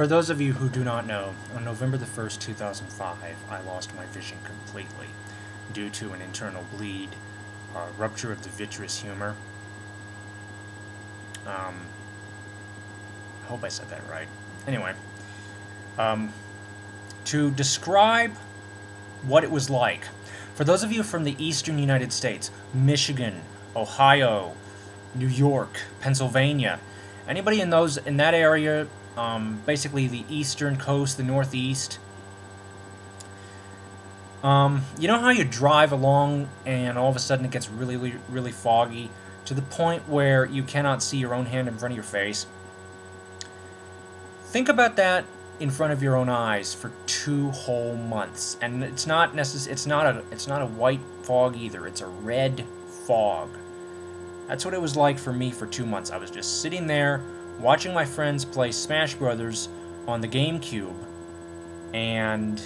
For those of you who do not know, on November the 1st, 2005, I lost my vision completely due to an internal bleed, rupture of the vitreous humor. I hope I said that right. Anyway, to describe what it was like, for those of you from the eastern United States, Michigan, Ohio, New York, Pennsylvania, anybody in that area, basically the eastern coast, the northeast. You know how you drive along and all of a sudden it gets really, really foggy to the point where you cannot see your own hand in front of your face? Think about that in front of your own eyes for 2 whole months, and it's not a white fog either. It's a red fog. That's what it was like for me for 2 months. I was just sitting there watching my friends play Smash Brothers on the GameCube, and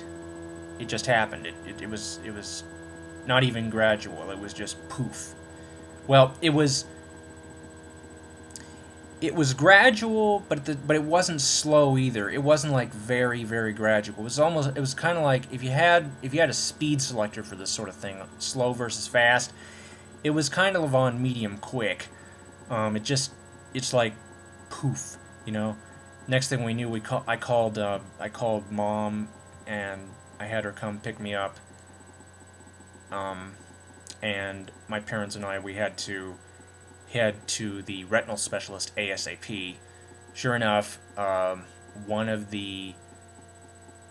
it just happened. It was not even gradual. It was just poof. Well, it was gradual, but it wasn't slow either. It wasn't like very, very gradual. It was kind of like if you had a speed selector for this sort of thing, slow versus fast. It was kind of on medium quick. It's like poof, you know. Next thing we knew, I called mom, and I had her come pick me up. And my parents and we had to head to the retinal specialist ASAP. Sure enough, one of the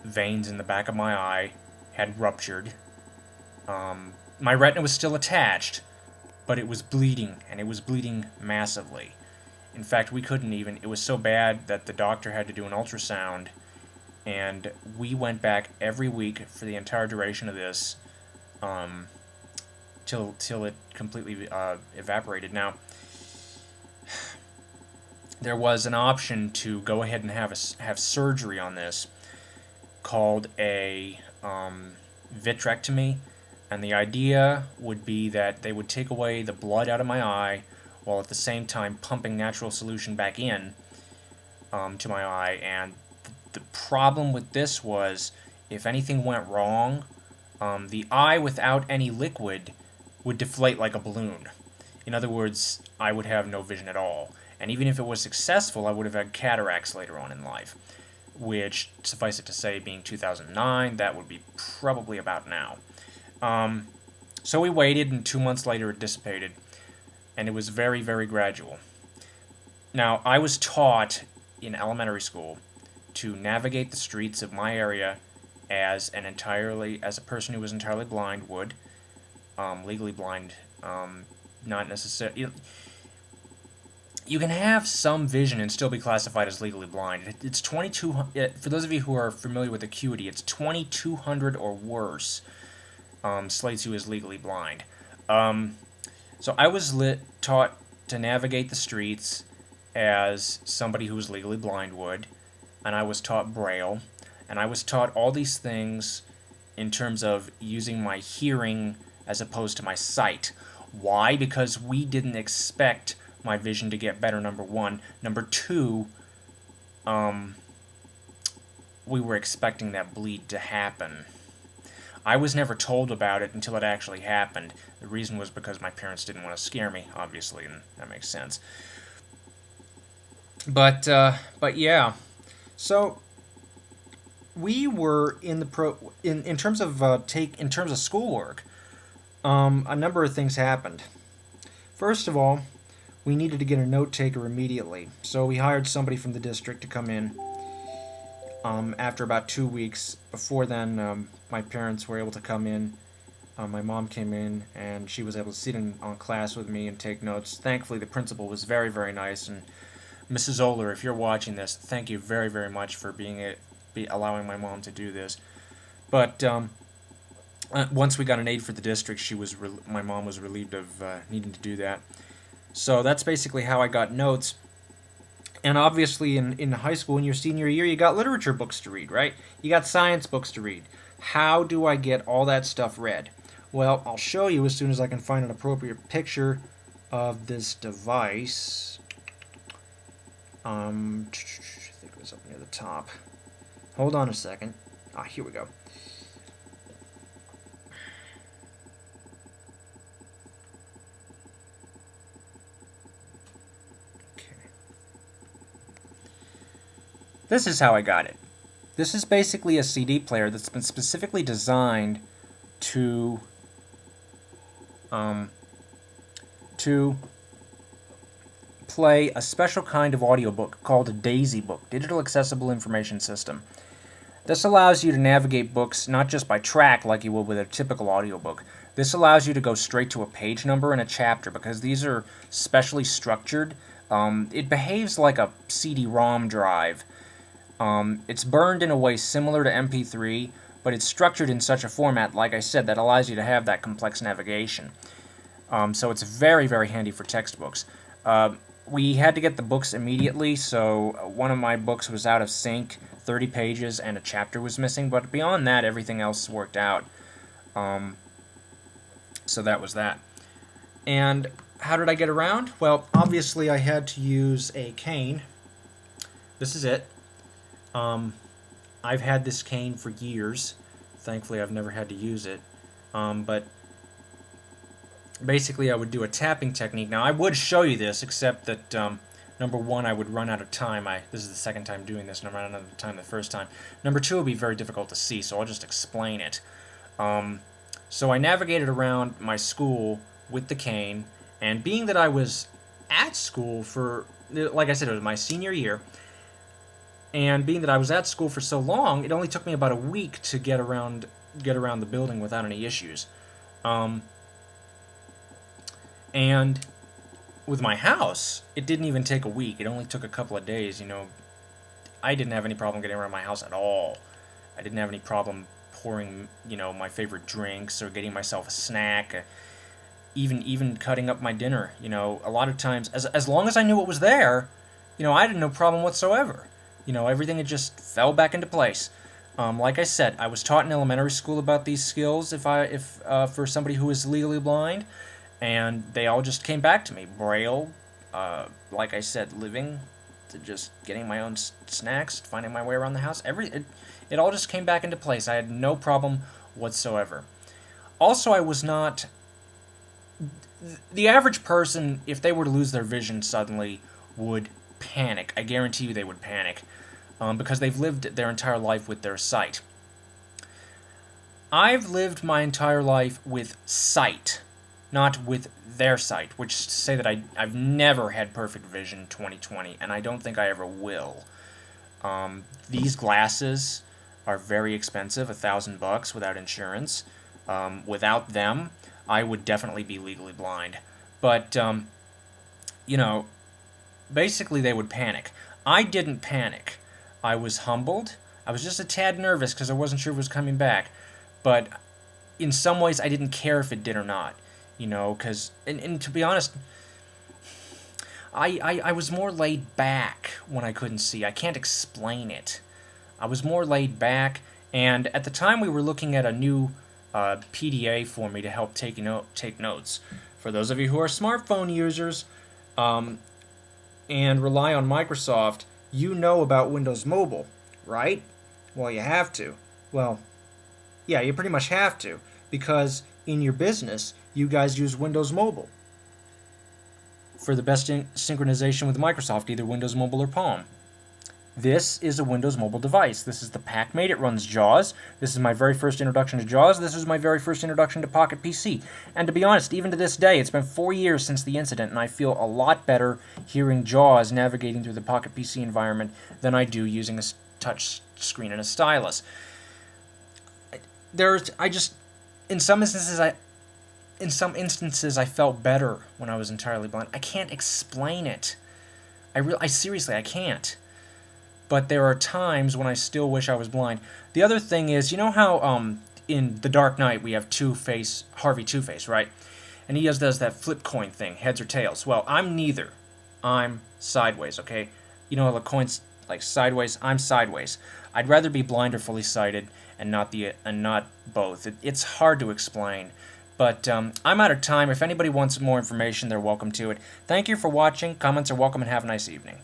veins in the back of my eye had ruptured. My retina was still attached, but it was bleeding, and it was bleeding massively. In fact, we couldn't even, it was so bad that the doctor had to do an ultrasound, and we went back every week for the entire duration of this, till it completely evaporated. Now, there was an option to go ahead and have surgery on this, called a vitrectomy, and the idea would be that they would take away the blood out of my eye while at the same time pumping natural solution back in to my eye. And the problem with this was, if anything went wrong, the eye without any liquid would deflate like a balloon. In other words, I would have no vision at all. And even if it was successful, I would have had cataracts later on in life, which, suffice it to say, being 2009, that would be probably about now. So we waited, and 2 months later it dissipated, and it was very, very gradual. Now, I was taught in elementary school to navigate the streets of my area as a person who was entirely blind would, legally blind, not necessarily. You can have some vision and still be classified as legally blind. It's 22. For those of you who are familiar with acuity, it's 2200 or worse. Slates you as legally blind. So I was taught to navigate the streets as somebody who was legally blind would, and I was taught Braille, and I was taught all these things in terms of using my hearing as opposed to my sight. Why? Because we didn't expect my vision to get better, number one. Number two, we were expecting that bleed to happen. I was never told about it until it actually happened. The reason was because my parents didn't want to scare me, obviously, and that makes sense. But yeah. So we were in terms of in terms of schoolwork. A number of things happened. First of all, we needed to get a note taker immediately, so we hired somebody from the district to come in. After about 2 weeks, before then, my parents were able to come in. My mom came in, and she was able to sit in on class with me and take notes. Thankfully, the principal was very, very nice, and Mrs. Oler, if you're watching this, thank you very, very much for allowing my mom to do this. But once we got an aide for the district, my mom was relieved of needing to do that. So that's basically how I got notes. And obviously, in high school, in your senior year, you got literature books to read, right? You got science books to read. How do I get all that stuff read? Well, I'll show you as soon as I can find an appropriate picture of this device. I think was up near the top. Hold on a second. Here we go. Okay. This is how I got it. This is basically a CD player that's been specifically designed to play a special kind of audiobook called a DAISY book, Digital Accessible Information System. This allows you to navigate books not just by track like you would with a typical audiobook. This allows you to go straight to a page number and a chapter because these are specially structured. It behaves like a CD-ROM drive. It's burned in a way similar to MP3, but it's structured in such a format, like I said, that allows you to have that complex navigation. So it's very, very handy for textbooks. We had to get the books immediately, so one of my books was out of sync, 30 pages, and a chapter was missing, but beyond that, everything else worked out. So that was that. And how did I get around? Well, obviously I had to use a cane. This is it. I've had this cane for years. Thankfully, I've never had to use it. But basically, I would do a tapping technique. Now, I would show you this, except that, number one, I would run out of time. This is the second time doing this, and I ran out of time the first time. Number two, it would be very difficult to see, so I'll just explain it. So I navigated around my school with the cane, and being that I was at school for, like I said, it was my senior year, and being that I was at school for so long, it only took me about a week to get around the building without any issues. And with my house, it didn't even take a week. It only took a couple of days. I didn't have any problem getting around my house at all. I didn't have any problem pouring, my favorite drinks or getting myself a snack, even cutting up my dinner. A lot of times, as long as I knew it was there, I had no problem whatsoever. Everything had just fell back into place. Like I said, I was taught in elementary school about these skills if for somebody who is legally blind, and they all just came back to me. Braille, like I said, living, to just getting my own snacks, finding my way around the house. It all just came back into place. I had no problem whatsoever. Also, I was not... The average person, if they were to lose their vision suddenly, would panic. I guarantee you they would panic. Because they've lived their entire life with their sight. I've lived my entire life with sight, not with their sight, which is to say that I've never had perfect vision 20/20, and I don't think I ever will. These glasses are very expensive, $1,000 without insurance. Without them, I would definitely be legally blind. But, basically they would panic. I didn't panic. I was humbled. I was just a tad nervous because I wasn't sure if it was coming back. But in some ways, I didn't care if it did or not. Because, and to be honest, I was more laid back when I couldn't see. I can't explain it. I was more laid back, and at the time we were looking at a new PDA for me to help take notes. For those of you who are smartphone users and rely on Microsoft, you know about Windows Mobile, right? Well, you have to. Well, yeah, you pretty much have to, because in your business, you guys use Windows Mobile for the best synchronization with Microsoft, either Windows Mobile or Palm. This is a Windows Mobile device. This is the PackMate. It runs JAWS. This is my very first introduction to JAWS. This is my very first introduction to Pocket PC. And to be honest, even to this day, it's been 4 years since the incident, and I feel a lot better hearing JAWS navigating through the Pocket PC environment than I do using a touch screen and a stylus. In some instances, I felt better when I was entirely blind. I can't explain it. I seriously, I can't. But there are times when I still wish I was blind. The other thing is, you know how in The Dark Knight we have Harvey Two-Face, right? And he does that flip coin thing, heads or tails. Well, I'm neither. I'm sideways, okay? You know how the coin's like sideways? I'm sideways. I'd rather be blind or fully sighted and not both. It's hard to explain. But I'm out of time. If anybody wants more information, they're welcome to it. Thank you for watching. Comments are welcome, and have a nice evening.